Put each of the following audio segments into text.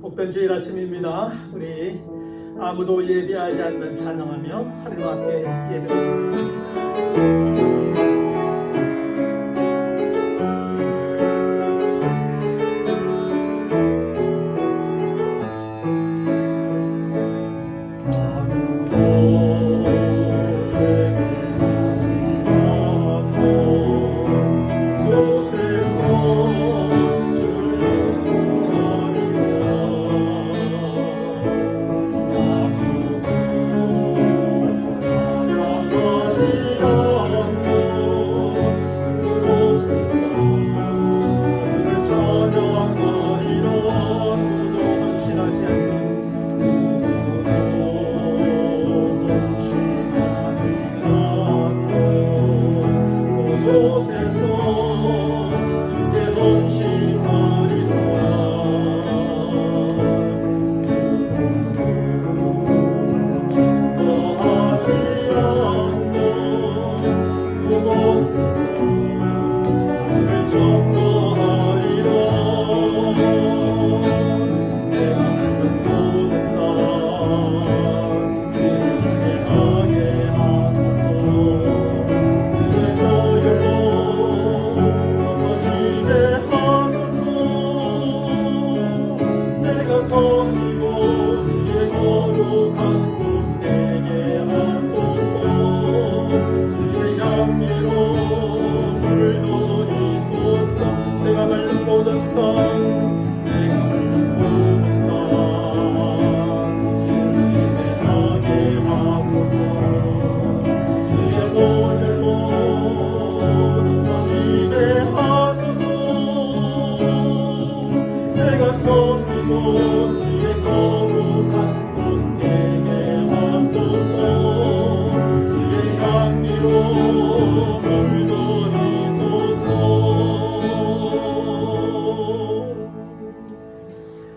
복된 주일 아침입니다. 우리 아무도 예배하지 않는 찬양하며 하나님 앞에 예배드리겠습니다.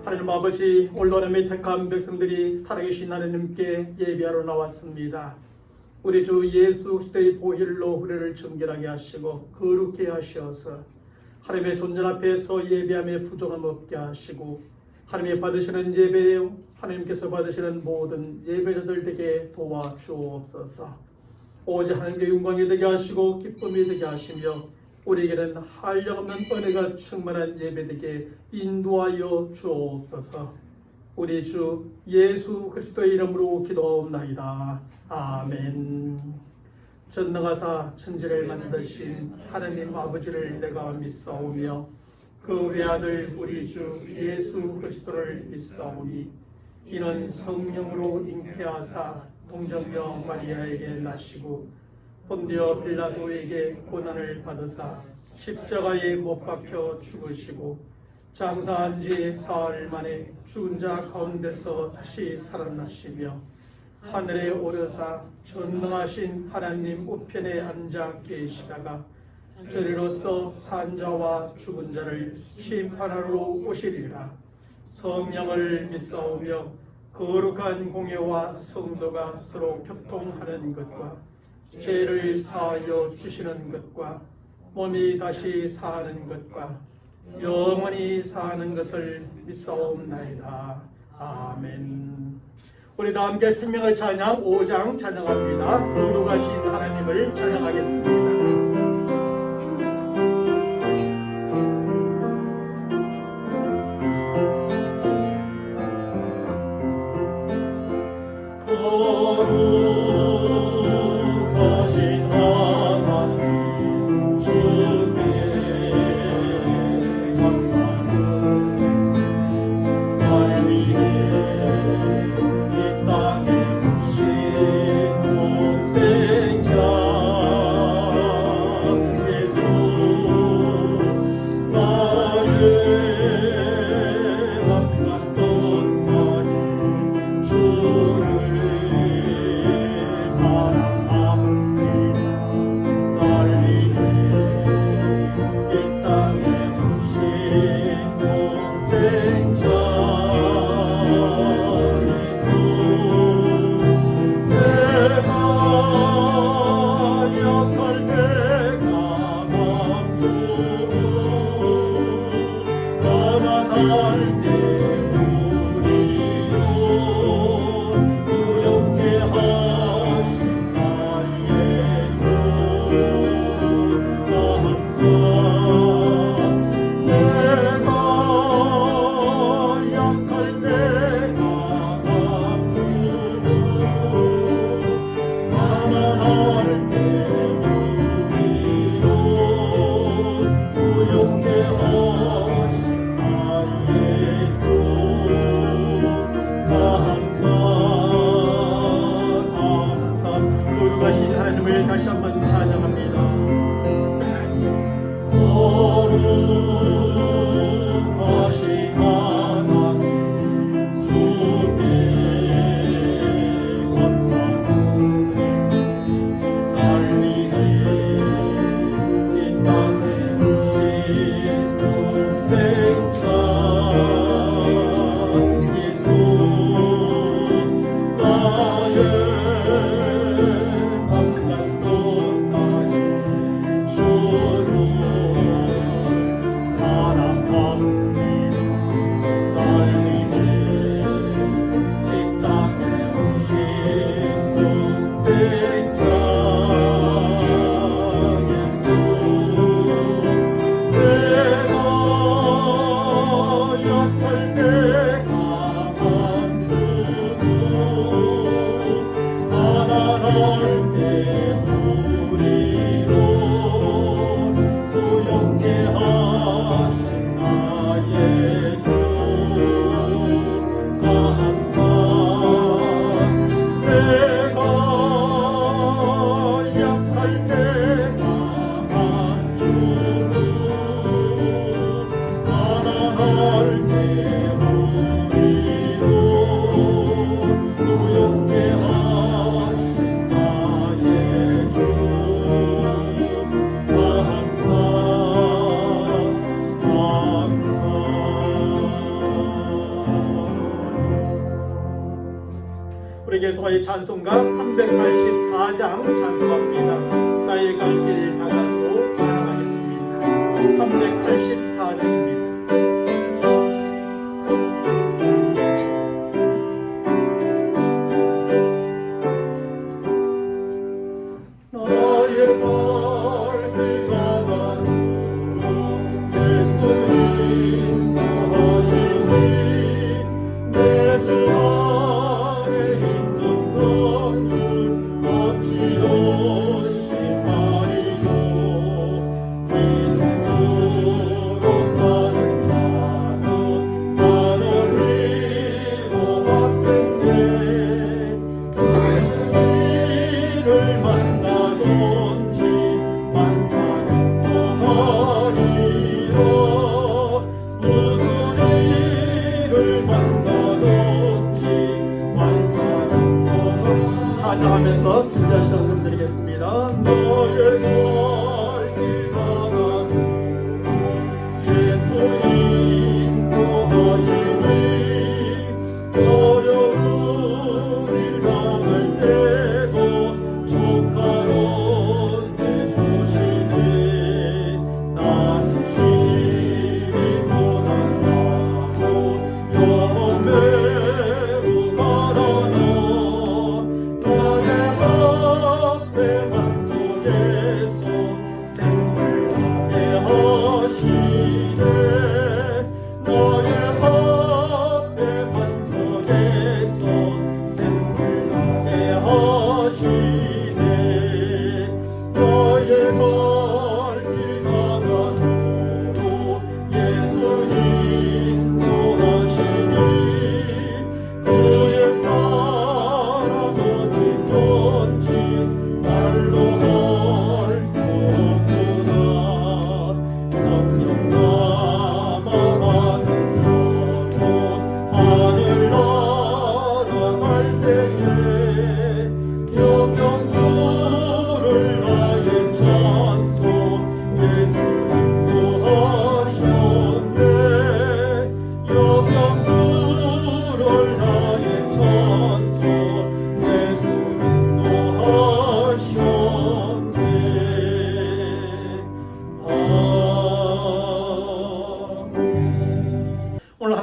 하나님 아버지, 올여름에 택한 백성들이 살아계신 하나님께 예배하러 나왔습니다. 우리 주 예수 그리스도의 보혈로 우리를 정결하게 하시고 거룩게 하셔서 하나님의 존재 앞에서 예배함에 부족함 없게 하시고 하나님의 받으시는 예배에 하나님께서 받으시는 모든 예배자들에게 도와주옵소서. 오직 하나님께 영광이 되게 하시고 기쁨이 되게 하시며 우리에게는 한량없는 은혜가 충만한 예배되게 인도하여 주옵소서. 우리 주 예수 그리스도의 이름으로 기도하옵나이다. 아멘. 전능하사 천지를 만드신 하나님 아버지를 내가 믿사오며 그 외아들 우리 주 예수 그리스도를 믿사오니 이는 성령으로 잉태하사 동정녀 마리아에게 나시고 본디오 빌라도에게 고난을 받으사 십자가에 못 박혀 죽으시고 장사한 지 사흘 만에 죽은 자 가운데서 다시 살아나시며 하늘에 오르사 전능하신 하나님 우편에 앉아 계시다가 저리로서 산 자와 죽은 자를 심판하러 오시리라. 성령을 믿사오며 거룩한 공예와 성도가 서로 교통하는 것과 죄를 사하여 주시는 것과 몸이 다시 사는 것과 영원히 사는 것을 믿사옵나이다. 아멘. 우리 다 함께 생명의 찬양 5장 찬양합니다. 거룩하신 하나님을 찬양하겠습니다. 이 땅에 부신 독생자 우리에게서의 찬송가 384장 찬송합니다. 나의 갈 길 다가도 찬양하겠습니다. 384장입니다. 찬양하면서 진지한 시간 드리겠습니다. 너의 갈 가는 예수 인도하시니 어려움을 당할 때도 조카로 내주시니 난 심히 고난하고 영원 매우 가라나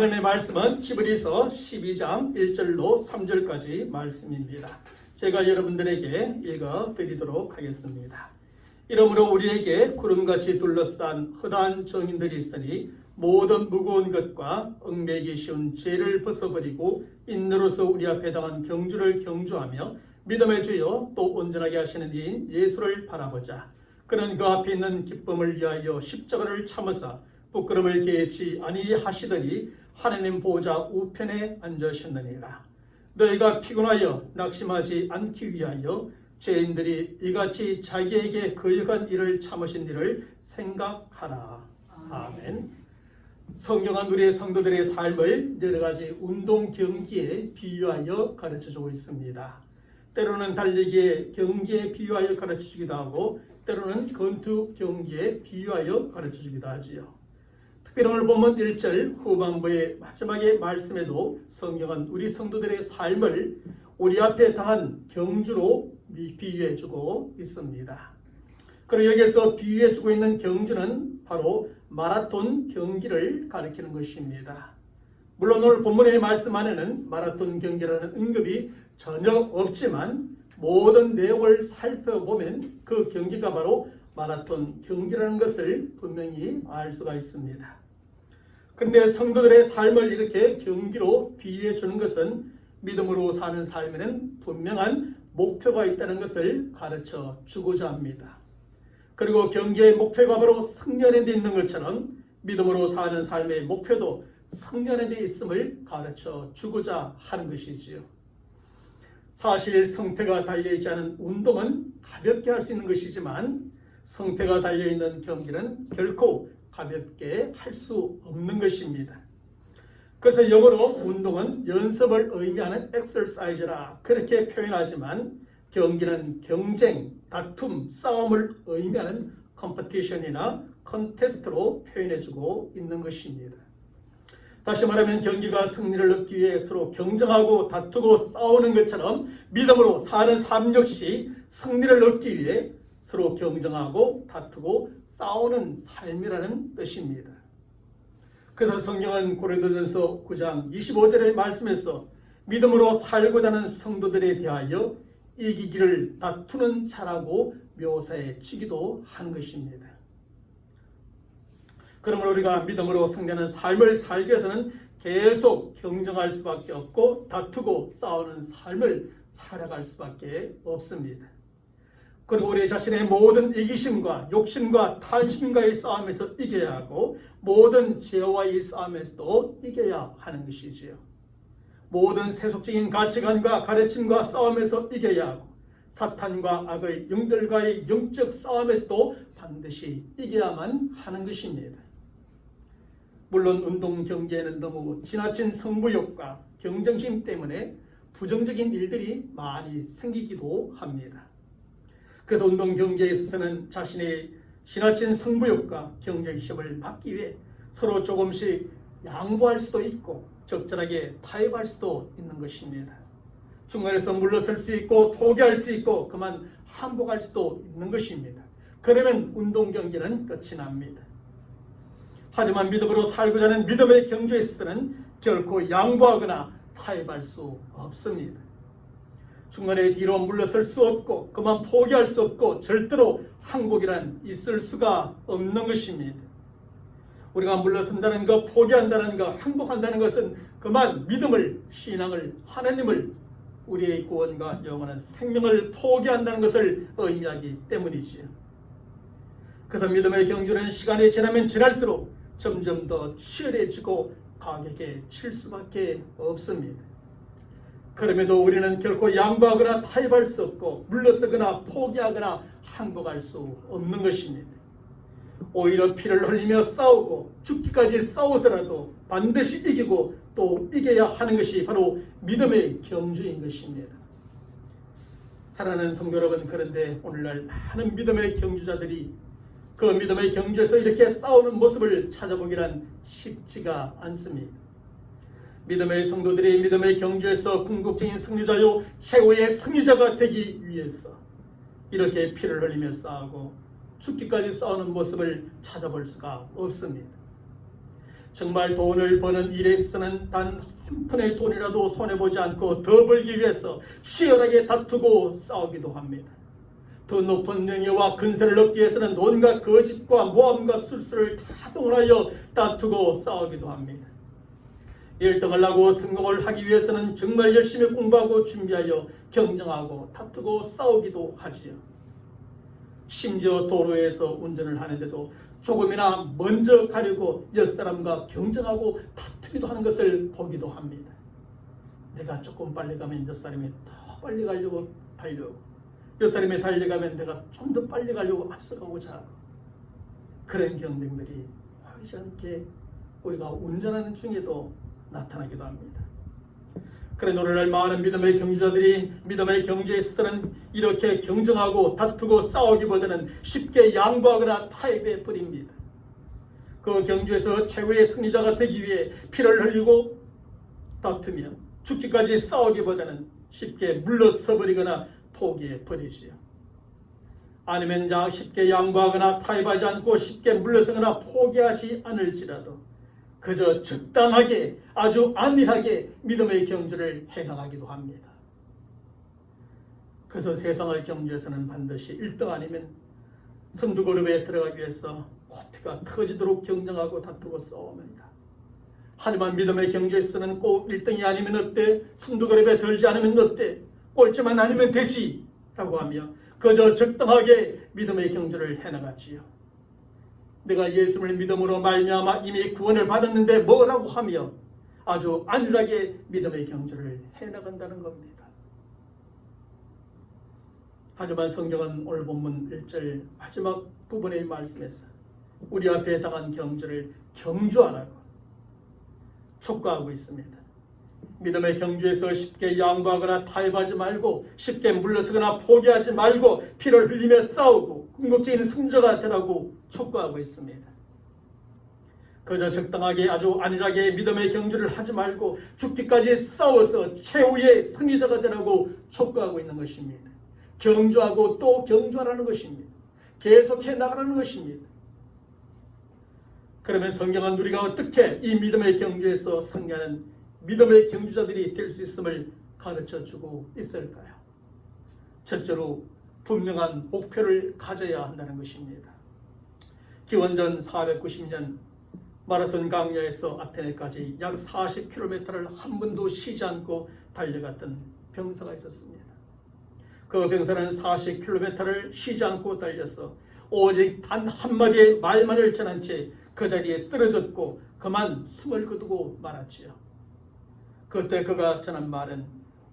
하나님의 말씀은 히브리서 12장 1절로 3절까지 말씀입니다. 제가 여러분들에게 읽어드리도록 하겠습니다. 이러므로 우리에게 구름같이 둘러싼 허다한 정인들이 있으니 모든 무거운 것과 얽매기 쉬운 죄를 벗어버리고 인내로서 우리 앞에 당한 경주를 경주하며 믿음의 주여 또 온전하게 하시는 이인 예수를 바라보자. 그는 그 앞에 있는 기쁨을 위하여 십자가를 참으사 부끄러움을 개치 아니하시더니 하나님 보좌 우편에 앉으셨느니라. 너희가 피곤하여 낙심하지 않기 위하여 죄인들이 이같이 자기에게 거역한 일을 참으신 일을 생각하라. 아멘. 성경은 우리 성도들의 삶을 여러 가지 운동 경기에 비유하여 가르쳐주고 있습니다. 때로는 달리기의 경기에 비유하여 가르쳐주기도 하고 때로는 권투 경기에 비유하여 가르쳐주기도 하지요. 특별히 오늘 본문 1절 후반부의 마지막의 말씀에도 성경은 우리 성도들의 삶을 우리 앞에 당한 경주로 비유해주고 있습니다. 그리고 여기에서 비유해주고 있는 경주는 바로 마라톤 경기를 가리키는 것입니다. 물론 오늘 본문의 말씀 안에는 마라톤 경기라는 언급이 전혀 없지만 모든 내용을 살펴보면 그 경기가 바로 마라톤 경기라는 것을 분명히 알 수가 있습니다. 그런데 성도들의 삶을 이렇게 경기로 비유해 주는 것은 믿음으로 사는 삶에는 분명한 목표가 있다는 것을 가르쳐 주고자 합니다. 그리고 경기의 목표가 바로 승리하는 데 있는 것처럼 믿음으로 사는 삶의 목표도 승리하는 데 있음을 가르쳐 주고자 하는 것이지요. 사실 성패가 달려있지 않은 운동은 가볍게 할 수 있는 것이지만 성패가 달려있는 경기는 결코 가볍게 할 수 없는 것입니다. 그래서 영어로 운동은 연습을 의미하는 exercise라 그렇게 표현하지만 경기는 경쟁, 다툼, 싸움을 의미하는 competition이나 contest로 표현해주고 있는 것입니다. 다시 말하면 경기가 승리를 얻기 위해 서로 경쟁하고 다투고 싸우는 것처럼 믿음으로 사는 삶 역시 승리를 얻기 위해 서로 경쟁하고 다투고 싸우는 삶이라는 뜻입니다. 그래서 성경은 고린도전서 9장 25절의 말씀에서 믿음으로 살고자 하는 성도들에 대하여 이기기를 다투는 자라고 묘사해 주기도 하는 것입니다. 그러므로 우리가 믿음으로 승리하는 삶을 살기 위해서는 계속 경쟁할 수밖에 없고 다투고 싸우는 삶을 살아갈 수밖에 없습니다. 그리고 우리 자신의 모든 이기심과 욕심과 탐심과의 싸움에서 이겨야 하고 모든 죄와의 싸움에서도 이겨야 하는 것이지요. 모든 세속적인 가치관과 가르침과 싸움에서 이겨야 하고 사탄과 악의 영들과의 영적 싸움에서도 반드시 이겨야만 하는 것입니다. 물론 운동 경기에는 너무 지나친 승부욕과 경쟁심 때문에 부정적인 일들이 많이 생기기도 합니다. 그래서 운동 경기에 있어서는 자신의 지나친 승부욕과 경쟁심을 막기 위해 서로 조금씩 양보할 수도 있고 적절하게 타협할 수도 있는 것입니다. 중간에서 물러설 수 있고 포기할 수 있고 그만 항복할 수도 있는 것입니다. 그러면 운동 경기는 끝이 납니다. 하지만 믿음으로 살고자 하는 믿음의 경주에 있어서는 결코 양보하거나 타협할 수 없습니다. 중간에 뒤로 물러설 수 없고 그만 포기할 수 없고 절대로 항복이란 있을 수가 없는 것입니다. 우리가 물러선다는 것, 포기한다는 것, 항복한다는 것은 그만 믿음을, 신앙을, 하나님을, 우리의 구원과 영원한 생명을 포기한다는 것을 의미하기 때문이지요. 그래서 믿음의 경주는 시간이 지나면 지날수록 점점 더 치열해지고 가격에 수밖에 없습니다. 그럼에도 우리는 결코 양보하거나 타협할 수 없고 물러서거나 포기하거나 항복할 수 없는 것입니다. 오히려 피를 흘리며 싸우고 죽기까지 싸워서라도 반드시 이기고 또 이겨야 하는 것이 바로 믿음의 경주인 것입니다. 사랑하는 성도 여러분, 그런데 오늘날 많은 믿음의 경주자들이 그 믿음의 경주에서 이렇게 싸우는 모습을 찾아보기란 쉽지가 않습니다. 믿음의 성도들이 믿음의 경주에서 궁극적인 승리자요 최고의 승리자가 되기 위해서 이렇게 피를 흘리며 싸우고 죽기까지 싸우는 모습을 찾아볼 수가 없습니다. 정말 돈을 버는 일에 있어서는 단 한 푼의 돈이라도 손해보지 않고 더 벌기 위해서 치열하게 다투고 싸우기도 합니다. 더 높은 명예와 근세를 얻기 위해서는 온갖 거짓과 모함과 술수를 다 동원하여 다투고 싸우기도 합니다. 1등을 하고 성공을 하기 위해서는 정말 열심히 공부하고 준비하여 경쟁하고 다투고 싸우기도 하지요. 심지어 도로에서 운전을 하는데도 조금이나 먼저 가려고 옆사람과 경쟁하고 다투기도 하는 것을 보기도 합니다. 내가 조금 빨리 가면 옆사람이 더 빨리 가려고 달려오고 옆사람이 달려가면 내가 좀 더 빨리 가려고 앞서가고자 하고 그런 경쟁들이 보이지 않게 우리가 운전하는 중에도 나타나기도 합니다. 그런 오늘날 많은 믿음의 경주자들이 믿음의 경주에 있어서는 이렇게 경쟁하고 다투고 싸우기보다는 쉽게 양보하거나 타협해 버립니다. 그 경주에서 최고의 승리자가 되기 위해 피를 흘리고 다투며 죽기까지 싸우기보다는 쉽게 물러서 버리거나 포기해 버리지요. 아니면 쉽게 양보하거나 타협하지 않고 쉽게 물러서거나 포기하지 않을지라도 그저 적당하게 아주 안일하게 믿음의 경주를 해나가기도 합니다. 그래서 세상의 경주에서는 반드시 1등 아니면 선두그룹에 들어가기 위해서 코피가 터지도록 경쟁하고 다투고 싸웁니다. 하지만 믿음의 경주에서는 꼭 1등이 아니면 어때? 선두그룹에 들지 않으면 어때? 꼴찌만 아니면 되지 라고 하며 그저 적당하게 믿음의 경주를 해나갔지요. 내가 예수를 믿음으로 말미암아 이미 구원을 받았는데 뭐라고 하며 아주 안일하게 믿음의 경주를 해나간다는 겁니다. 하지만 성경은 오늘 본문 1절 마지막 부분의 말씀에서 우리 앞에 당한 경주를 경주하라고 촉구하고 있습니다. 믿음의 경주에서 쉽게 양보하거나 타협하지 말고 쉽게 물러서거나 포기하지 말고 피를 흘리며 싸우고 궁극적인 승자가 되라고 촉구하고 있습니다. 그저 적당하게 아주 안일하게 믿음의 경주를 하지 말고 죽기까지 싸워서 최후의 승리자가 되라고 촉구하고 있는 것입니다. 경주하고 또 경주하라는 것입니다. 계속해 나가라는 것입니다. 그러면 성경은 우리가 어떻게 이 믿음의 경주에서 승리하는 믿음의 경주자들이 될 수 있음을 가르쳐주고 있을까요? 첫째로 분명한 목표를 가져야 한다는 것입니다. 기원전 490년 마라톤 강야에서 아테네까지 약 40km를 한 번도 쉬지 않고 달려갔던 병사가 있었습니다. 그 병사는 40km를 쉬지 않고 달려서 오직 단 한마디의 말만을 전한 채 그 자리에 쓰러졌고 그만 숨을 거두고 말았지요. 그때 그가 전한 말은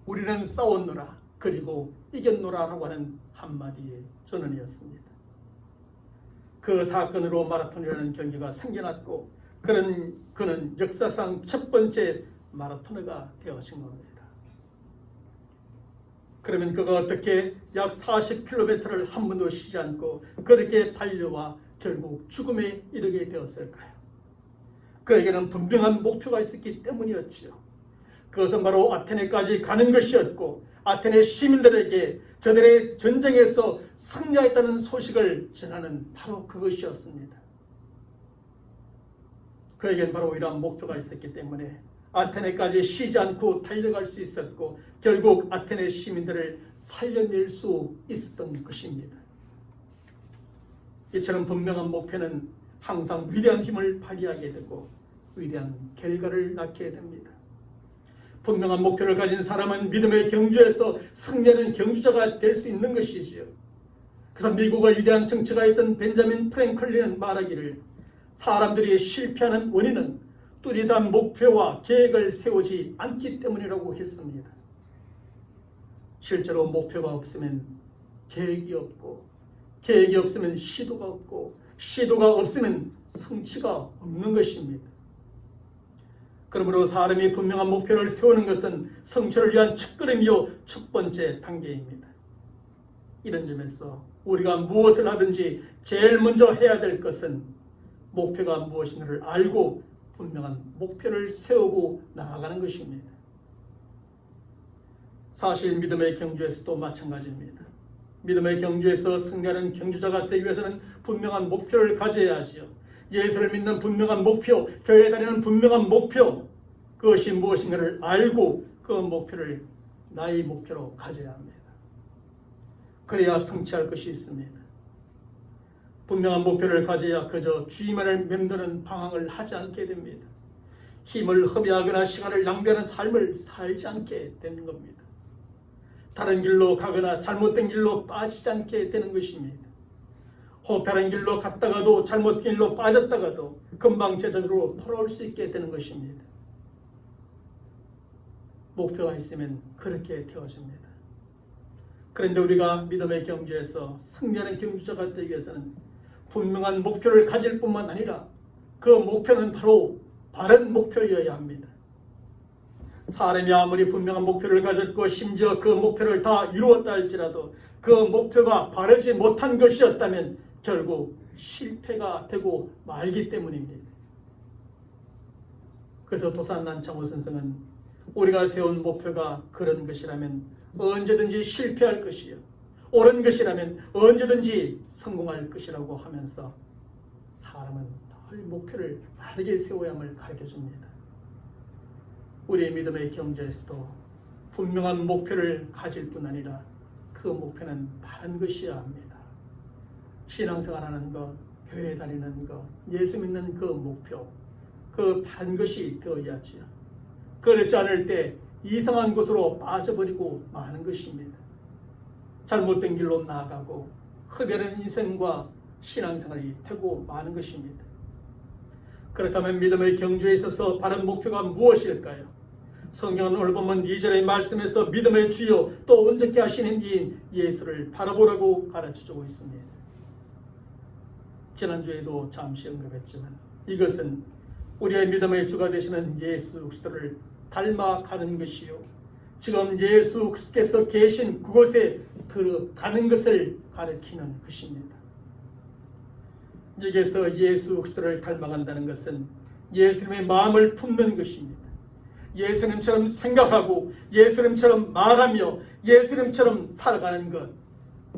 우리는 싸웠노라 그리고 이겼노라 라고 하는 한마디의 전언이었습니다. 그 사건으로 마라톤이라는 경기가 생겨났고 그는 역사상 첫 번째 마라토너가 되어진 겁니다. 그러면 그가 어떻게 약 40km를 한 번도 쉬지 않고 그렇게 달려와 결국 죽음에 이르게 되었을까요? 그에게는 분명한 목표가 있었기 때문이었지요. 그것은 바로 아테네까지 가는 것이었고 아테네 시민들에게 저들의 전쟁에서 승리했다는 소식을 전하는 바로 그것이었습니다. 그에겐 바로 이러한 목표가 있었기 때문에 아테네까지 쉬지 않고 달려갈 수 있었고 결국 아테네 시민들을 살려낼 수 있었던 것입니다. 이처럼 분명한 목표는 항상 위대한 힘을 발휘하게 되고 위대한 결과를 낳게 됩니다. 분명한 목표를 가진 사람은 믿음의 경주에서 승리하는 경주자가 될 수 있는 것이지요. 그래서 미국의 위대한 정치가였던 벤자민 프랭클린은 말하기를 사람들이 실패하는 원인은 뚜렷한 목표와 계획을 세우지 않기 때문이라고 했습니다. 실제로 목표가 없으면 계획이 없고 계획이 없으면 시도가 없고 시도가 없으면 성취가 없는 것입니다. 그러므로 사람이 분명한 목표를 세우는 것은 성취를 위한 첫걸음이요 첫 번째 단계입니다. 이런 점에서 우리가 무엇을 하든지 제일 먼저 해야 될 것은 목표가 무엇인가를 알고 분명한 목표를 세우고 나아가는 것입니다. 사실 믿음의 경주에서도 마찬가지입니다. 믿음의 경주에서 승리하는 경주자가 되기 위해서는 분명한 목표를 가져야 하지요. 예수를 믿는 분명한 목표, 교회에 다니는 분명한 목표, 그것이 무엇인가를 알고 그 목표를 나의 목표로 가져야 합니다. 그래야 성취할 것이 있습니다. 분명한 목표를 가져야 그저 주의만을 맴도는 방황을 하지 않게 됩니다. 힘을 허비하거나 시간을 낭비하는 삶을 살지 않게 되는 겁니다. 다른 길로 가거나 잘못된 길로 빠지지 않게 되는 것입니다. 혹 다른 길로 갔다가도 잘못된 길로 빠졌다가도 금방 제자리로 돌아올 수 있게 되는 것입니다. 목표가 있으면 그렇게 되어집니다. 그런데 우리가 믿음의 경주에서 승리하는 경주자가 되기 위해서는 분명한 목표를 가질 뿐만 아니라 그 목표는 바로 바른 목표여야 합니다. 사람이 아무리 분명한 목표를 가졌고 심지어 그 목표를 다 이루었다 할지라도 그 목표가 바르지 못한 것이었다면 결국 실패가 되고 말기 때문입니다. 그래서 도산 난창호 선생은 우리가 세운 목표가 그런 것이라면 언제든지 실패할 것이요 옳은 것이라면 언제든지 성공할 것이라고 하면서 사람은 늘 목표를 바르게 세워야함을 가르쳐줍니다. 우리의 믿음의 경주에서도 분명한 목표를 가질 뿐 아니라 그 목표는 바른 것이어야 합니다. 신앙생활하는 것, 교회 다니는 것, 예수 믿는 그 목표, 그 바른 것이 되어야지요. 그렇지 않을 때 이상한 곳으로 빠져버리고 마는 것입니다. 잘못된 길로 나아가고 흡연한 인생과 신앙생활이 되고 마는 것입니다. 그렇다면 믿음의 경주에 있어서 바른 목표가 무엇일까요? 성경은 오늘 보면 2절의 말씀에서 믿음의 주요 또 온전케 하시는 이인 예수를 바라보라고 가르쳐주고 있습니다. 지난주에도 잠시 언급했지만 이것은 우리의 믿음의 주가 되시는 예수 그리스도를 닮아가는 것이요, 지금 예수 그리스도께서 계신 그곳에 들어가는 것을 가리키는 것입니다. 여기에서 예수 그리스도를 닮아간다는 것은 예수님의 마음을 품는 것입니다. 예수님처럼 생각하고 예수님처럼 말하며 예수님처럼 살아가는 것,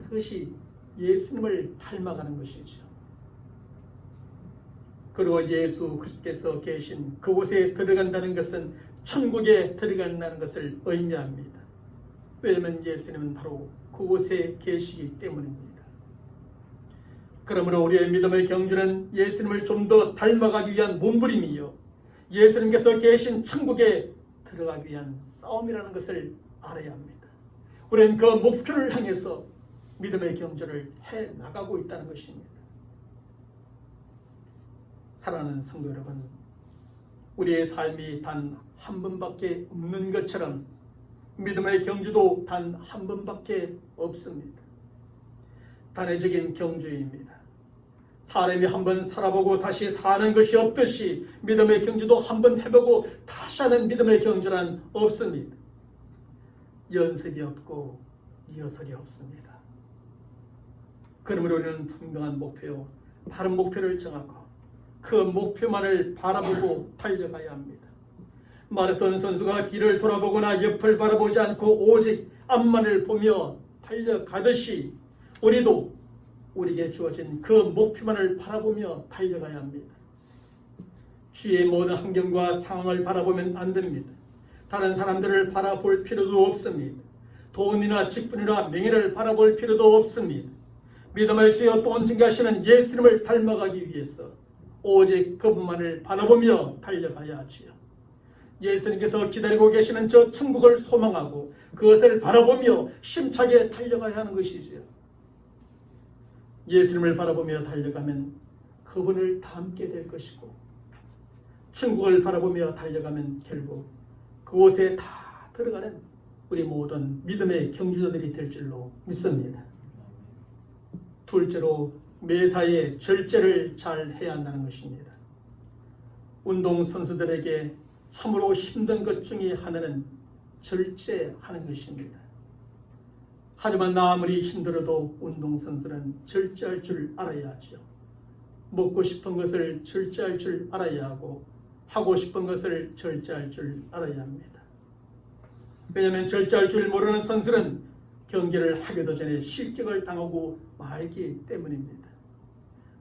그것이 예수님을 닮아가는 것이죠. 그리고 예수 그리스도께서 계신 그곳에 들어간다는 것은 천국에 들어간다는 것을 의미합니다. 왜냐하면 예수님은 바로 그곳에 계시기 때문입니다. 그러므로 우리의 믿음의 경주는 예수님을 좀 더 닮아가기 위한 몸부림이요, 예수님께서 계신 천국에 들어가기 위한 싸움이라는 것을 알아야 합니다. 우리는 그 목표를 향해서 믿음의 경주를 해나가고 있다는 것입니다. 사랑하는 성도 여러분, 우리의 삶이 단 한 번밖에 없는 것처럼 믿음의 경주도 단 한 번밖에 없습니다. 단회적인 경주입니다. 사람이 한 번 살아보고 다시 사는 것이 없듯이 믿음의 경주도 한 번 해보고 다시 하는 믿음의 경주란 없습니다. 연습이 없고 리허설이 없습니다. 그러므로 우리는 분명한 목표, 바른 목표를 정하고 그 목표만을 바라보고 달려가야 합니다. 마라톤 선수가 뒤를 돌아보거나 옆을 바라보지 않고 오직 앞만을 보며 달려가듯이 우리도 우리에게 주어진 그 목표만을 바라보며 달려가야 합니다. 주위의 모든 환경과 상황을 바라보면 안 됩니다. 다른 사람들을 바라볼 필요도 없습니다. 돈이나 직분이나 명예를 바라볼 필요도 없습니다. 믿음의 주여 또 온전케 하시는 예수님을 닮아가기 위해서 오직 그분만을 바라보며 달려가야 하지요. 예수님께서 기다리고 계시는 저 천국을 소망하고 그것을 바라보며 힘차게 달려가야 하는 것이지요. 예수님을 바라보며 달려가면 그분을 닮게 될 것이고, 천국을 바라보며 달려가면 결국 그곳에 다 들어가는 우리 모든 믿음의 경주자들이 될 줄로 믿습니다. 둘째로 매사에 절제를 잘 해야 한다는 것입니다. 운동선수들에게 참으로 힘든 것 중에 하나는 절제하는 것입니다. 하지만 아무리 힘들어도 운동선수는 절제할 줄 알아야 하죠. 먹고 싶은 것을 절제할 줄 알아야 하고 하고 싶은 것을 절제할 줄 알아야 합니다. 왜냐하면 절제할 줄 모르는 선수는 경기를 하기도 전에 실격을 당하고 말기 때문입니다.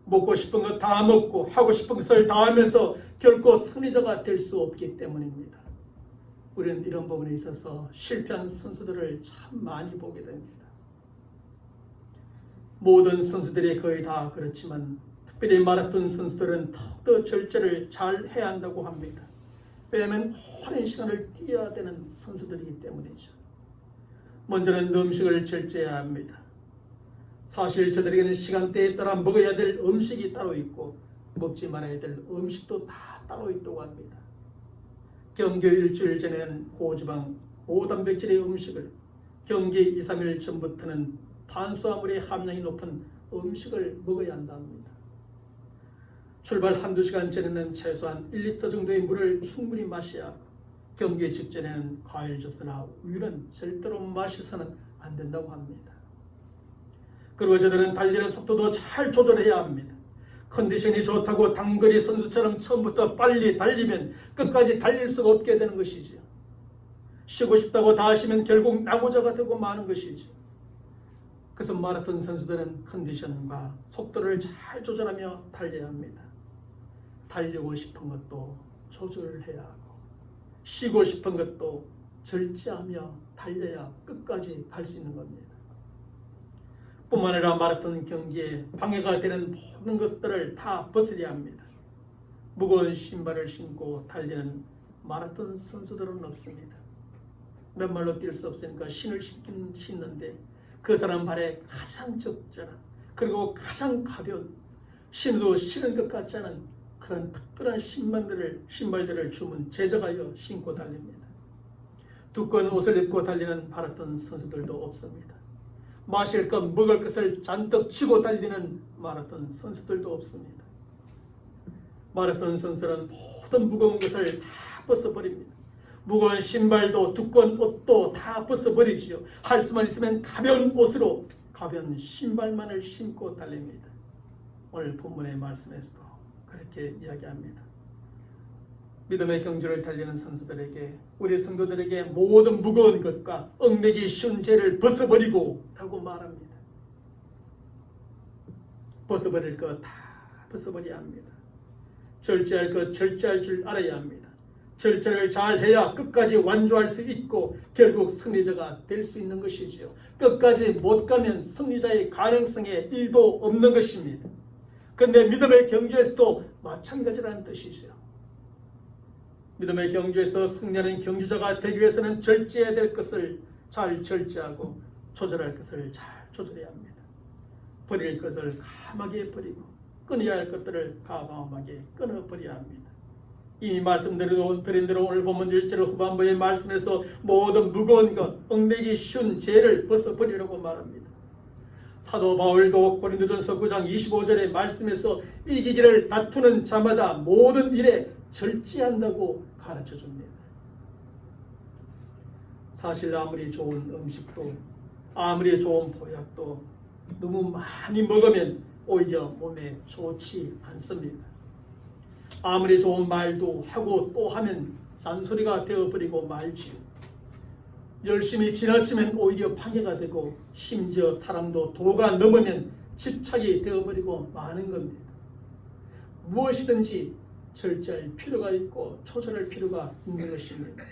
먹고 싶은 것 다 먹고 하고 싶은 것을 다 하면서 결코 승리자가 될 수 없기 때문입니다. 우리는 이런 부분에 있어서 실패한 선수들을 참 많이 보게 됩니다. 모든 선수들이 거의 다 그렇지만 특별히 마라톤 선수들은 더욱더 절제를 잘 해야 한다고 합니다. 왜냐하면 오랜 시간을 뛰어야 되는 선수들이기 때문이죠. 먼저는 음식을 절제해야 합니다. 사실 저들에게는 시간대에 따라 먹어야 될 음식이 따로 있고 먹지 말아야 될 음식도 다 따로 있다고 합니다. 경기 일주일 전에는 고지방, 고단백질의 음식을, 경기 2, 3일 전부터는 탄수화물의 함량이 높은 음식을 먹어야 한답니다. 출발 한두 시간 전에는 최소한 1리터 정도의 물을 충분히 마셔야 하고, 경기 직전에는 과일 주스나 우유는 절대로 마셔서는 안 된다고 합니다. 그리고 저들은 달리는 속도도 잘 조절해야 합니다. 컨디션이 좋다고 단거리 선수처럼 처음부터 빨리 달리면 끝까지 달릴 수가 없게 되는 것이죠. 쉬고 싶다고 다 하시면 결국 낙오자가 되고 마는 것이죠. 그래서 마라톤 선수들은 컨디션과 속도를 잘 조절하며 달려야 합니다. 달리고 싶은 것도 조절해야 하고 쉬고 싶은 것도 절제하며 달려야 끝까지 갈 수 있는 겁니다. 뿐만 아니라 마라톤 경기에 방해가 되는 모든 것들을 다 벗어야 합니다. 무거운 신발을 신고 달리는 마라톤 선수들은 없습니다. 맨발로 뛸 수 없으니까 신을 신는데 그 사람 발에 가장 적절한 그리고 가장 가벼운 신도 신은 것 같지 않은 그런 특별한 신발들을 주문 제작하여 신고 달립니다. 두꺼운 옷을 입고 달리는 마라톤 선수들도 없습니다. 마실 것, 먹을 것을 잔뜩 쥐고 달리는 마라톤 선수들도 없습니다. 마라톤 선수는 모든 무거운 것을 다 벗어버립니다. 무거운 신발도 두꺼운 옷도 다 벗어버리지요. 할 수만 있으면 가벼운 옷으로 가벼운 신발만을 신고 달립니다. 오늘 본문의 말씀에서도 그렇게 이야기합니다. 믿음의 경주를 달리는 선수들에게 우리 성도들에게 모든 무거운 것과 얽매기 쉬운 죄를 벗어버리고 라고 말합니다. 벗어버릴 것 다 벗어버려야 합니다. 절제할 것 절제할 줄 알아야 합니다. 절제를 잘 해야 끝까지 완주할 수 있고 결국 승리자가 될 수 있는 것이지요. 끝까지 못 가면 승리자의 가능성에 1도 없는 것입니다. 그런데 믿음의 경주에서도 마찬가지라는 뜻이죠. 믿음의 경주에서 승리하는 경주자가 되기 위해서는 절제해야 될 것을 잘 절제하고 조절할 것을 잘 조절해야 합니다. 버릴 것을 감하게 버리고 끊어야 할 것들을 가감하게 끊어버려야 합니다. 이미 말씀드린 대로 오늘 본문 1절 후반부의 말씀에서 모든 무거운 것, 얽매기 쉬운 죄를 벗어버리라고 말합니다. 사도 바울도 고린도전서 9장 25절의 말씀에서 이기기를 다투는 자마다 모든 일에 절제한다고 가르쳐줍니다. 사실 아무리 좋은 음식도 아무리 좋은 보약도 너무 많이 먹으면 오히려 몸에 좋지 않습니다. 아무리 좋은 말도 하고 또 하면 잔소리가 되어버리고 말지요. 열심히 지나치면 오히려 방해가 되고 심지어 사람도 도가 넘으면 집착이 되어버리고 마는 겁니다. 무엇이든지 절제할 필요가 있고 조절할 필요가 있는 것입니다.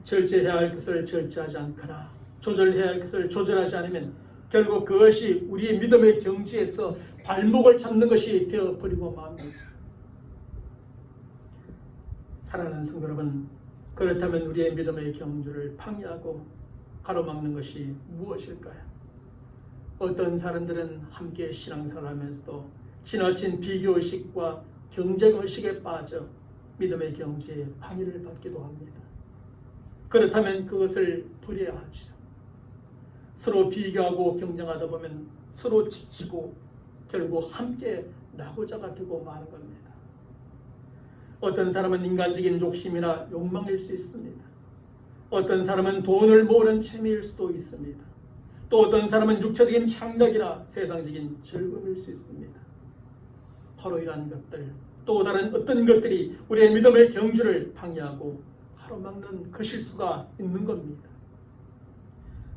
절제해야 할 것을 절제하지 않거나 조절해야 할 것을 조절하지 않으면 결국 그것이 우리의 믿음의 경지에서 발목을 잡는 것이 되어버리고 맙니다. 사랑하는 성도 여러분, 그렇다면 우리의 믿음의 경주를 방해하고 가로막는 것이 무엇일까요? 어떤 사람들은 함께 신앙생활을 하면서도 지나친 비교의식과 경쟁의식에 빠져 믿음의 경주에 방해를 받기도 합니다. 그렇다면 그것을 버려야 하죠. 서로 비교하고 경쟁하다 보면 서로 지치고 결국 함께 낙오자가 되고 마는 겁니다. 어떤 사람은 인간적인 욕심이나 욕망일 수 있습니다. 어떤 사람은 돈을 모으는 취미일 수도 있습니다. 또 어떤 사람은 육체적인 향락이나 세상적인 즐거움일 수 있습니다. 바로 이러한 것들, 또 다른 어떤 것들이 우리의 믿음의 경주를 방해하고 가로막는 그 실수가 있는 겁니다.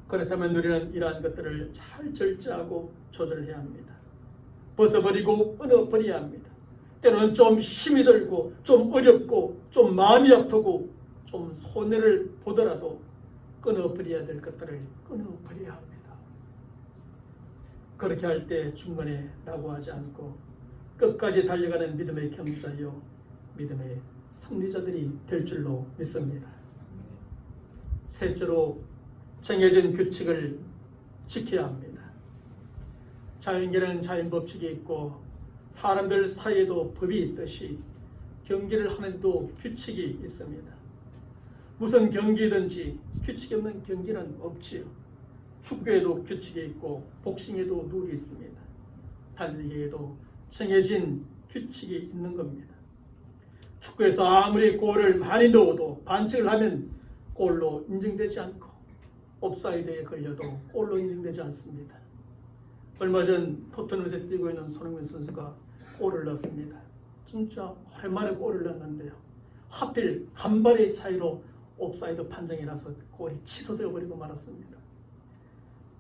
그렇다면 우리는 이러한 것들을 잘 절제하고 조절해야 합니다. 벗어버리고 끊어버려야 합니다. 때로는 좀 힘이 들고 좀 어렵고 좀 마음이 아프고 좀 손해를 보더라도 끊어버려야 될 것들을 끊어버려야 합니다. 그렇게 할 때 중간에 낙오하지 않고 끝까지 달려가는 믿음의 경주자요 믿음의 승리자들이 될 줄로 믿습니다. 셋째로 정해진 규칙을 지켜야 합니다. 자연계는 자연법칙이 있고 사람들 사이에도 법이 있듯이 경기를 하는데도 규칙이 있습니다. 무슨 경기든지 규칙이 없는 경기는 없지요. 축구에도 규칙이 있고 복싱에도 룰이 있습니다. 달리기에도 정해진 규칙이 있는 겁니다. 축구에서 아무리 골을 많이 넣어도 반칙을 하면 골로 인정되지 않고 옵사이드에 걸려도 골로 인정되지 않습니다. 얼마 전 토트넘에서 뛰고 있는 손흥민 선수가 골을 넣었습니다. 진짜 오랜만에 골을 넣었는데요. 하필 간발의 차이로 옵사이드 판정이 나서 골이 취소되어 버리고 말았습니다.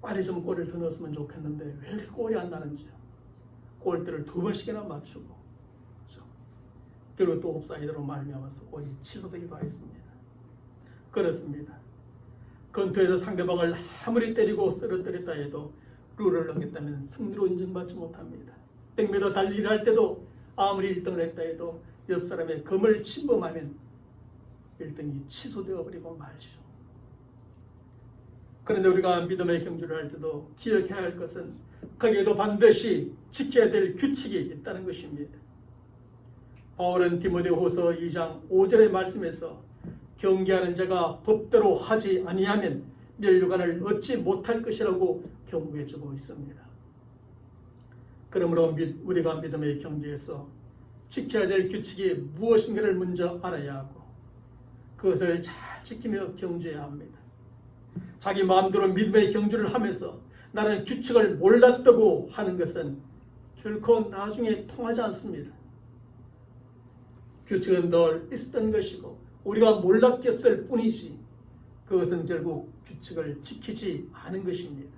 빨리 좀 골을 더 넣었으면 좋겠는데 왜 이렇게 골이 안 나는지요. 골대를 2번씩이나 맞추고 그리고 또 옵사이드로 말미암아서 골이 취소되기도 했습니다. 그렇습니다. 건투에서 상대방을 아무리 때리고 쓰러뜨렸다 해도 룰을 어겼다면 승리로 인정받지 못합니다. 100m 달리기를 할 때도 아무리 1등을 했다 해도 옆 사람의 금을 침범하면 1등이 취소되어 버리고 말이죠. 그런데 우리가 믿음의 경주를 할 때도 기억해야 할 것은 거기에도 반드시 지켜야 될 규칙이 있다는 것입니다. 바울은 디모데후서 2장 5절의 말씀에서 경계하는 자가 법대로 하지 아니하면 멸류관을 얻지 못할 것이라고 경고해주고 있습니다. 그러므로 우리가 믿음의 경주에서 지켜야 될 규칙이 무엇인가를 먼저 알아야 하고 그것을 잘 지키며 경주해야 합니다. 자기 마음대로 믿음의 경주를 하면서 나는 규칙을 몰랐다고 하는 것은 결코 나중에 통하지 않습니다. 규칙은 늘 있었던 것이고 우리가 몰랐겠을 뿐이지 그것은 결국 규칙을 지키지 않은 것입니다.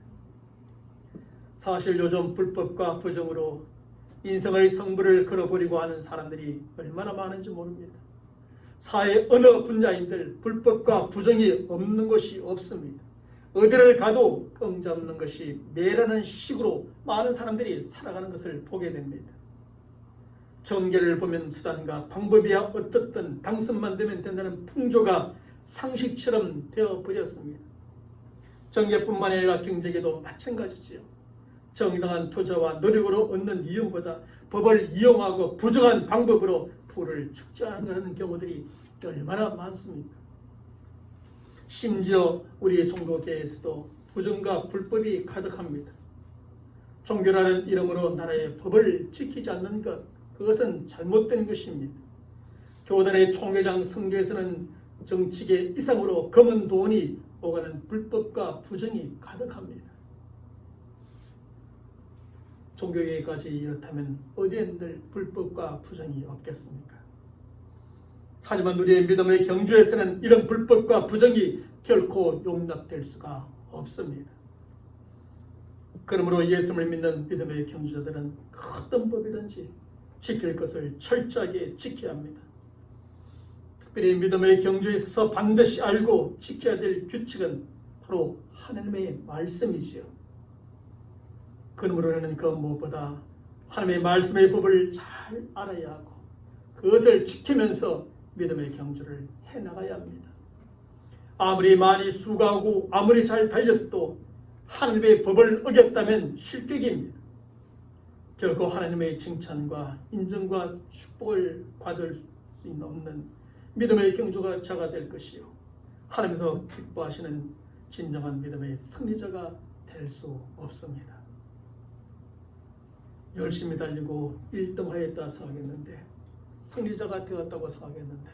사실 요즘 불법과 부정으로 인생의 성부를 걸어버리고 하는 사람들이 얼마나 많은지 모릅니다. 사회 어느 분야인들 불법과 부정이 없는 것이 없습니다. 어디를 가도 công 잡는 것이 매라는 식으로 많은 사람들이 살아가는 것을 보게 됩니다. 정계를 보면 수단과 방법이야 어떻든 당선만 되면 된다는 풍조가 상식처럼 되어버렸습니다. 정계뿐만 아니라 경제계도 마찬가지지요. 정당한 투자와 노력으로 얻는 이윤보다 법을 이용하고 부정한 방법으로 부를 축적하는 경우들이 얼마나 많습니까? 심지어 우리 종교계에서도 부정과 불법이 가득합니다. 종교라는 이름으로 나라의 법을 지키지 않는 것, 그것은 잘못된 것입니다. 교단의 총회장 선거에서는 정치계 이상으로 검은 돈이 오가는 불법과 부정이 가득합니다. 종교계까지 이렇다면 어디엔들 불법과 부정이 없겠습니까? 하지만 우리의 믿음의 경주에서는 이런 불법과 부정이 결코 용납될 수가 없습니다. 그러므로 예수를 믿는 믿음의 경주자들은 어떤 법이든지 지킬 것을 철저하게 지켜야 합니다. 특별히 믿음의 경주에 있어서 반드시 알고 지켜야 될 규칙은 바로 하나님의 말씀이지요. 그러므로 우리는 그 무엇보다 하나님의 말씀의 법을 잘 알아야 하고 그것을 지키면서 믿음의 경주를 해나가야 합니다. 아무리 많이 수고하고 아무리 잘 달렸어도 하나님의 법을 어겼다면 실격입니다. 결코 하나님의 칭찬과 인정과 축복을 받을 수 없는 믿음의 경주자가 될 것이요 하나님께서 기뻐하시는 진정한 믿음의 승리자가 될 수 없습니다. 열심히 달리고 1등 하였다 생각했는데 승리자가 되었다고 생각했는데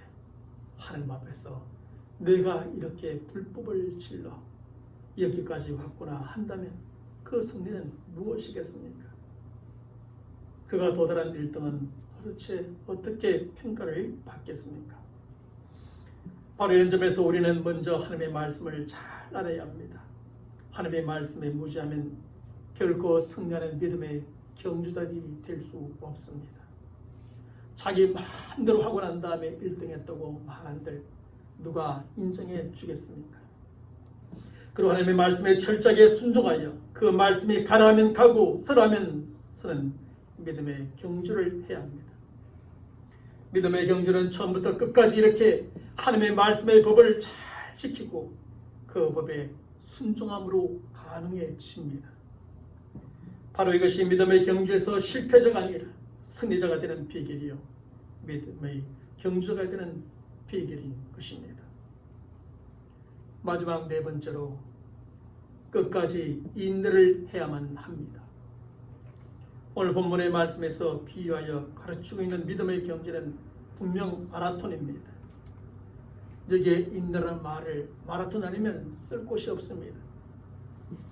하나님 앞에서 내가 이렇게 불법을 질러 여기까지 왔구나 한다면 그 승리는 무엇이겠습니까? 그가 도달한 1등은 도대체 어떻게 평가를 받겠습니까? 바로 이런 점에서 우리는 먼저 하나님의 말씀을 잘 알아야 합니다. 하나님의 말씀에 무지하면 결코 승리하는 믿음의 경주자들이 될 수 없습니다. 자기 마음대로 하고 난 다음에 1등 했다고 말한들 누가 인정해 주겠습니까? 그리고 하나님의 말씀에 철저하게 순종하여 그 말씀이 가라면 가고 서라면 서는 믿음의 경주를 해야 합니다. 믿음의 경주는 처음부터 끝까지 이렇게 하나님의 말씀의 법을 잘 지키고 그 법에 순종함으로 가능해집니다. 바로 이것이 믿음의 경주에서 실패자가 아니라 승리자가 되는 비결이요 믿음의 경주자가 되는 비결인 것입니다. 마지막 네 번째로 끝까지 인내를 해야만 합니다. 오늘 본문의 말씀에서 비유하여 가르치고 있는 믿음의 경주는 분명 마라톤입니다. 여기에 인내라는 말을 마라톤 아니면 쓸 곳이 없습니다.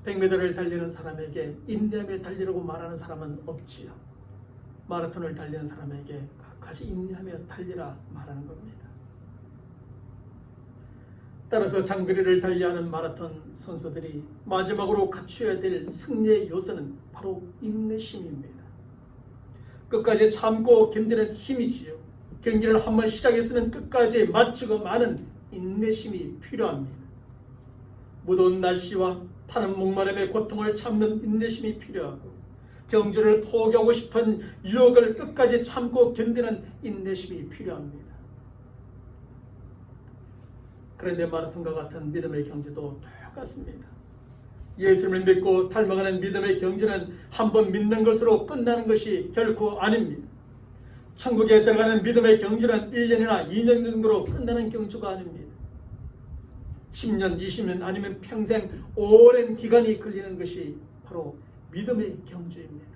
100m를 달리는 사람에게 인내하며 달리라고 말하는 사람은 없지요. 마라톤을 달리는 사람에게 끝까지 인내하며 달리라 말하는 겁니다. 따라서 장거리를 달리하는 마라톤 선수들이 마지막으로 갖춰야 될 승리의 요소는 바로 인내심입니다. 끝까지 참고 견디는 힘이지요. 경기를 한번 시작했으면 끝까지 마치고 마는 인내심이 필요합니다. 무더운 날씨와 타는 목마름의 고통을 참는 인내심이 필요하고 경주를 포기하고 싶은 유혹을 끝까지 참고 견디는 인내심이 필요합니다. 그런데 마라톤과 같은 믿음의 경주도 똑같습니다. 예수님을 믿고 닮아가는 믿음의 경주는 한번 믿는 것으로 끝나는 것이 결코 아닙니다. 천국에 들어가는 믿음의 경주는 1년이나 2년 정도로 끝나는 경주가 아닙니다. 10년, 20년 아니면 평생 오랜 기간이 걸리는 것이 바로 믿음의 경주입니다.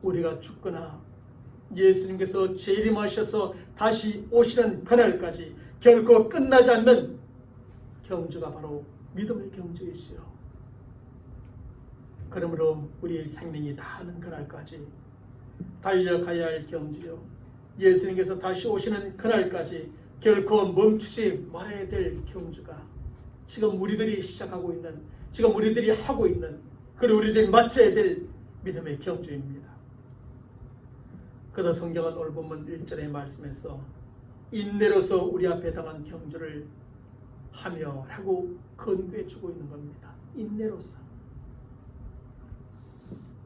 우리가 죽거나 예수님께서 재림하셔서 다시 오시는 그날까지 결코 끝나지 않는 경주가 바로 믿음의 경주이시요. 그러므로 우리의 생명이 다하는 그날까지 달려가야 할 경주요. 예수님께서 다시 오시는 그날까지 결코 멈추지 말아야 될 경주가 지금 우리들이 시작하고 있는, 지금 우리들이 하고 있는, 그리고 우리들이 마쳐야 될 믿음의 경주입니다. 그래서 성경은 오늘 본문 1절의 말씀에서 인내로서 우리 앞에 당한 경주를 하며 라고 권고해 주고 있는 겁니다. 인내로서.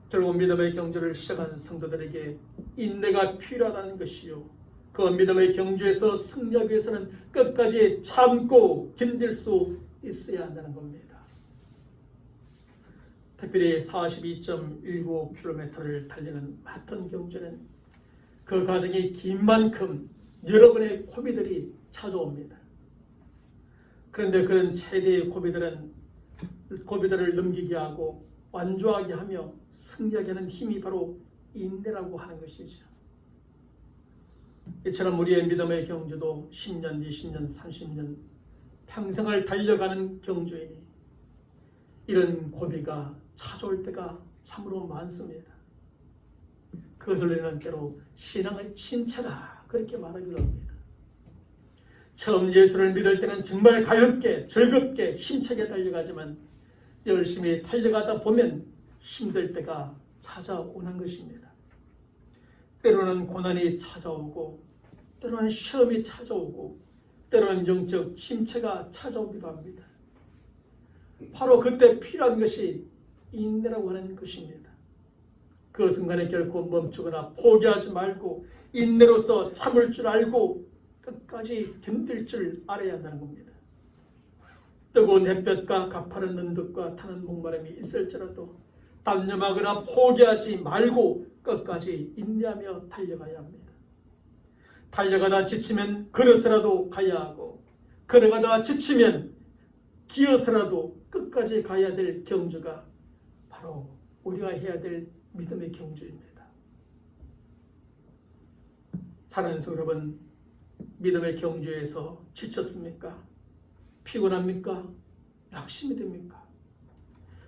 결국 믿음의 경주를 시작한 성도들에게 인내가 필요하다는 것이요. 그 믿음의 경주에서 승리하기 위해서는 끝까지 참고 견딜 수 있어야 한다는 겁니다. 특별히 42.19km를 달리는 마라톤 경주는 그 과정이 긴 만큼 여러분의 고비들이 찾아옵니다. 그런데 그런 최대의 고비들을 넘기게 하고 완주하게 하며 승리하게 하는 힘이 바로 인내라고 하는 것이죠. 이처럼 우리의 믿음의 경주도 10년, 20년, 30년 평생을 달려가는 경주이니 이런 고비가 찾아올 때가 참으로 많습니다. 그것을 우리는 때로 신앙의 침체다 그렇게 말하기도 합니다. 처음 예수를 믿을 때는 정말 가볍게 즐겁게 힘차게 달려가지만 열심히 달려가다 보면 힘들 때가 찾아오는 것입니다. 때로는 고난이 찾아오고 때로는 시험이 찾아오고 때로는 영적 침체가 찾아오기도 합니다. 바로 그때 필요한 것이 인내라고 하는 것입니다. 그 순간에 결코 멈추거나 포기하지 말고 인내로서 참을 줄 알고 끝까지 견딜 줄 알아야 한다는 겁니다. 뜨거운 햇볕과 가파른 눈빛과 타는 목마름이 있을지라도 단념하거나 포기하지 말고 끝까지 인내하며 달려가야 합니다. 달려가다 지치면 걸어서라도 가야 하고 걸어가다 지치면 기어서라도 끝까지 가야 될 경주가 바로 우리가 해야 될 믿음의 경주입니다. 사랑하는 성도 여러분, 믿음의 경주에서 지쳤습니까? 피곤합니까? 낙심이 됩니까?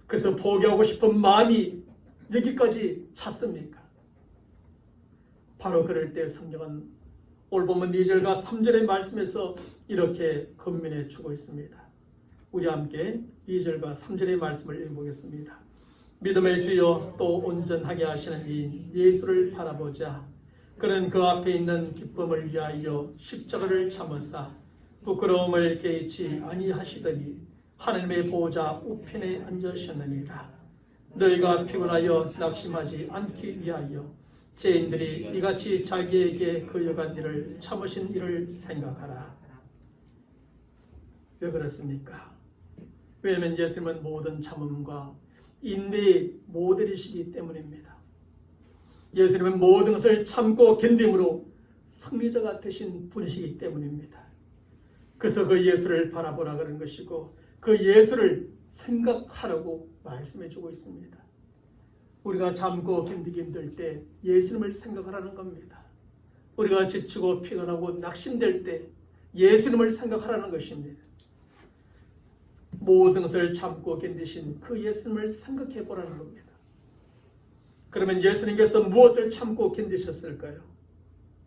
그래서 포기하고 싶은 마음이 여기까지 찼습니까? 바로 그럴 때 성경은 오늘 본문 2절과 3절의 말씀에서 이렇게 권면해 주고 있습니다. 우리 함께 2절과 3절의 말씀을 읽어보겠습니다. 믿음의 주여 또 온전하게 하시는 이 예수를 바라보자. 그는 그 앞에 있는 기쁨을 위하여 십자가를 참으사 부끄러움을 개의치 아니하시더니 하나님의 보호자 우편에 앉으셨느니라. 너희가 피곤하여 낙심하지 않기 위하여 죄인들이 이같이 자기에게 거여간 일을 참으신 일을 생각하라. 왜 그렇습니까? 왜냐하면 예수님은 모든 참음과 인내의 모델이시기 때문입니다. 예수님은 모든 것을 참고 견딤으로 승리자가 되신 분이시기 때문입니다. 그래서 그 예수를 바라보라 그런 것이고 그 예수를 생각하라고 말씀해 주고 있습니다. 우리가 참고 견디기 힘들 때 예수님을 생각하라는 겁니다. 우리가 지치고 피곤하고 낙심될 때 예수님을 생각하라는 것입니다. 모든 것을 참고 견디신 그 예수님을 생각해 보라는 겁니다. 그러면 예수님께서 무엇을 참고 견디셨을까요?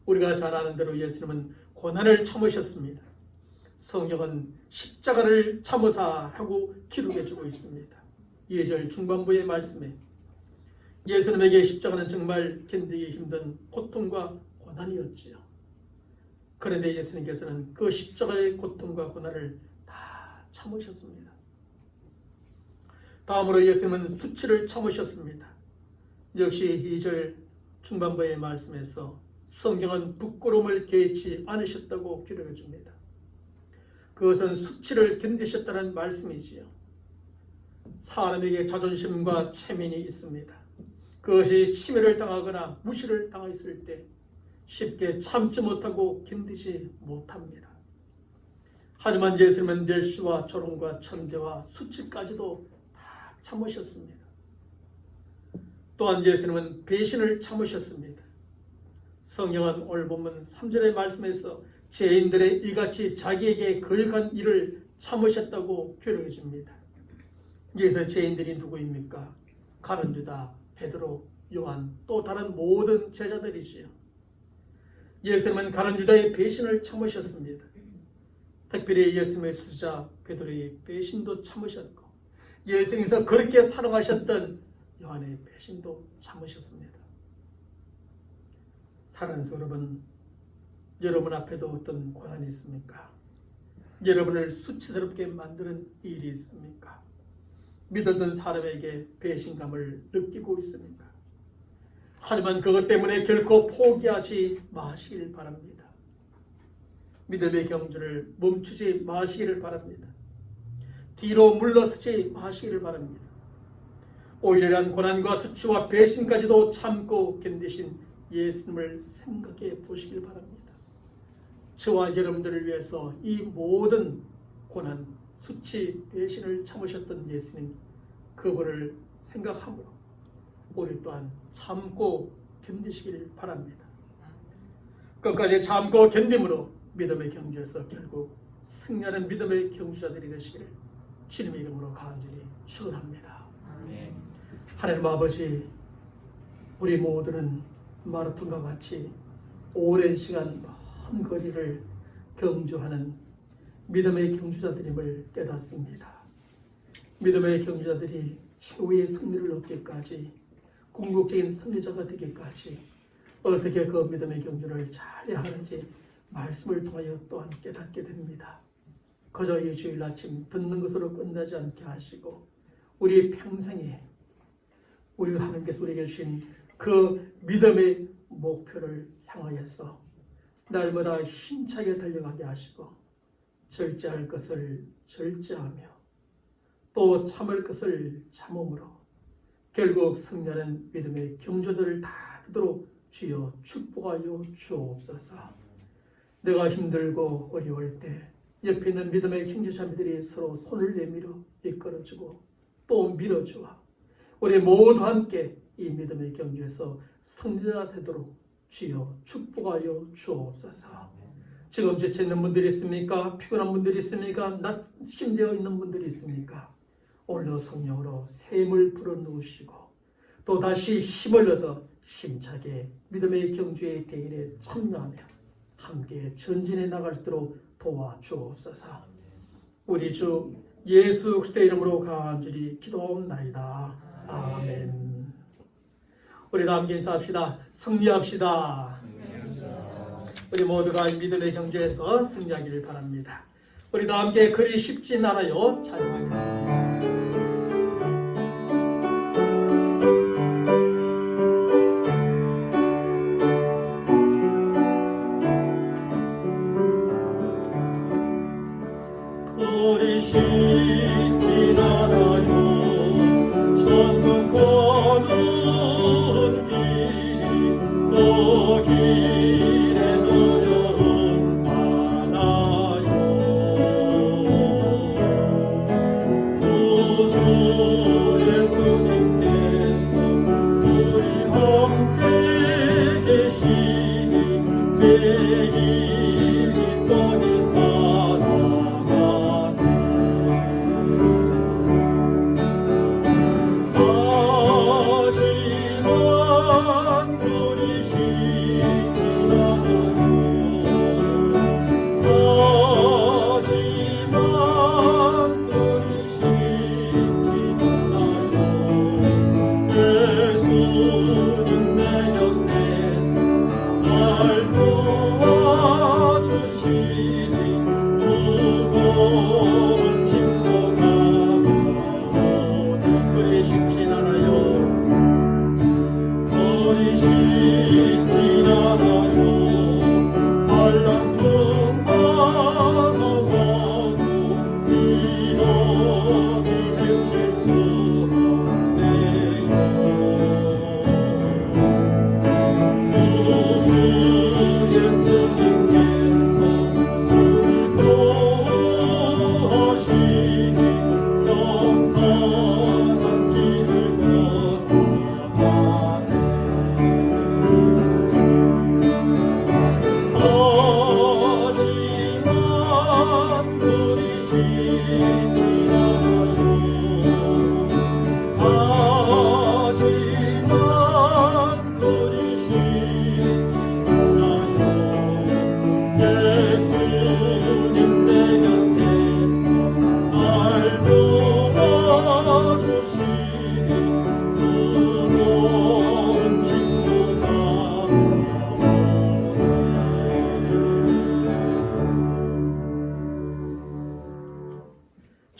우리가 잘 아는 대로 예수님은 고난을 참으셨습니다. 성경은 십자가를 참으사라고 기록해 주고 있습니다. 2절 중반부의 말씀에 예수님에게 십자가는 정말 견디기 힘든 고통과 고난이었지요. 그런데 예수님께서는 그 십자가의 고통과 고난을 다 참으셨습니다. 다음으로 예수님은 수치를 참으셨습니다. 역시 2절 중반부의 말씀에서 성경은 부끄러움을 개의치 않으셨다고 기록해 줍니다. 그것은 수치를 견디셨다는 말씀이지요. 사람에게 자존심과 체면이 있습니다. 그것이 침해를 당하거나 무시를 당했을 때 쉽게 참지 못하고 견디지 못합니다. 하지만 예수님은 멸시와 조롱과 천대와 수치까지도 다 참으셨습니다. 또한 예수님은 배신을 참으셨습니다. 성경은 오늘 본문 3절의 말씀에서 죄인들의 이같이 자기에게 거역한 일을 참으셨다고 표현해 줍니다. 여기서 죄인들이 누구입니까? 가룟 유다, 베드로, 요한, 또 다른 모든 제자들이지요. 예수님은 가룟 유다의 배신을 참으셨습니다. 특별히 예수님의 수자 베드로의 배신도 참으셨고, 예수님께서 그렇게 사랑하셨던 요한의 배신도 참으셨습니다. 사랑하는 여러분, 여러분 앞에도 어떤 고난이 있습니까? 여러분을 수치스럽게 만드는 일이 있습니까? 믿었던 사람에게 배신감을 느끼고 있습니까? 하지만 그것 때문에 결코 포기하지 마시길 바랍니다. 믿음의 경주를 멈추지 마시기를 바랍니다. 뒤로 물러서지 마시기를 바랍니다. 오히려 이러한 고난과 수치와 배신까지도 참고 견디신 예수님을 생각해 보시길 바랍니다. 저와 여러분들을 위해서 이 모든 고난, 수치, 배신을 참으셨던 예수님, 그분을 생각함으로 우리 또한 참고 견디시길 바랍니다. 끝까지 참고 견딤으로 믿음의 경주에서 결국 승리하는 믿음의 경주자들이 되시기를 주님의 이름으로 간절히 축원합니다. 하나님 아버지, 우리 모두는 마라톤과 같이 오랜 시간 먼 거리를 경주하는 믿음의 경주자들임을 깨닫습니다. 믿음의 경주자들이 최후의 승리를 얻기까지, 궁극적인 승리자가 되기까지 어떻게 그 믿음의 경주를 잘해야 하는지 말씀을 통하여 또한 깨닫게 됩니다. 그저 이 주일 아침 듣는 것으로 끝나지 않게 하시고 우리 평생에 우리 하나님께서 우리에게 주신 그 믿음의 목표를 향하여서 날마다 힘차게 달려가게 하시고 절제할 것을 절제하며 또 참을 것을 참음으로 결국 승리하는 믿음의 경주들을 다 되도록 주여 축복하여 주옵소서. 내가 힘들고 어려울 때 옆에 있는 믿음의 형제자매들이 서로 손을 내밀어 이끌어주고 또 밀어주어 우리 모두 함께 이 믿음의 경주에서 승리자 되도록 주여 축복하여 주옵소서. 지금 지쳐 있는 분들이 있습니까? 피곤한 분들이 있습니까? 낙심되어 있는 분들이 있습니까? 오늘도 성령으로 샘을 불어넣으시고 또 다시 힘을 얻어 힘차게 믿음의 경주의 대일에 참여하며 함께 전진해 나갈 수 있도록 도와주옵소서. 우리 주 예수 그리스도의 이름으로 간절히 기도하옵나이다. 아멘. 우리 다 함께 인사합시다. 승리합시다. 우리 모두가 믿음의 경주에서 승리하기를 바랍니다. 우리 다 함께 그리 쉽진 않아요. 찬양하겠습니다. 그리 쉽진 않아요. 천국 가는 길, 그 길에 어려움 많아요.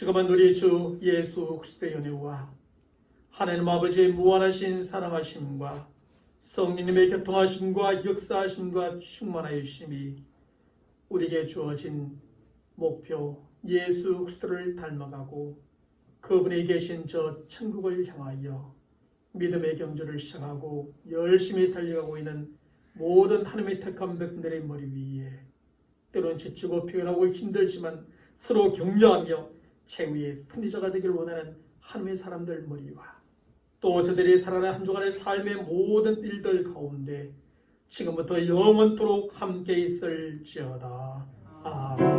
지금은 우리 주 예수 그리스도의 은혜와 하나님 아버지의 무한하신 사랑하심과 성령님의 교통하심과 역사하심과 충만하여 주심이 우리에게 주어진 목표 예수 그리스도를 닮아가고 그분이 계신 저 천국을 향하여 믿음의 경주를 시작하고 열심히 달려가고 있는 모든 하나님의 택한 백성들의 머리 위에 때로는 지치고 피곤하고 힘들지만 서로 격려하며 최후의 승리자가 되기를 원하는 하나님의 사람들 머리와 또 저들이 살아가는 한 주간의 삶의 모든 일들 가운데 지금부터 영원토록 함께 있을지어다. 아멘.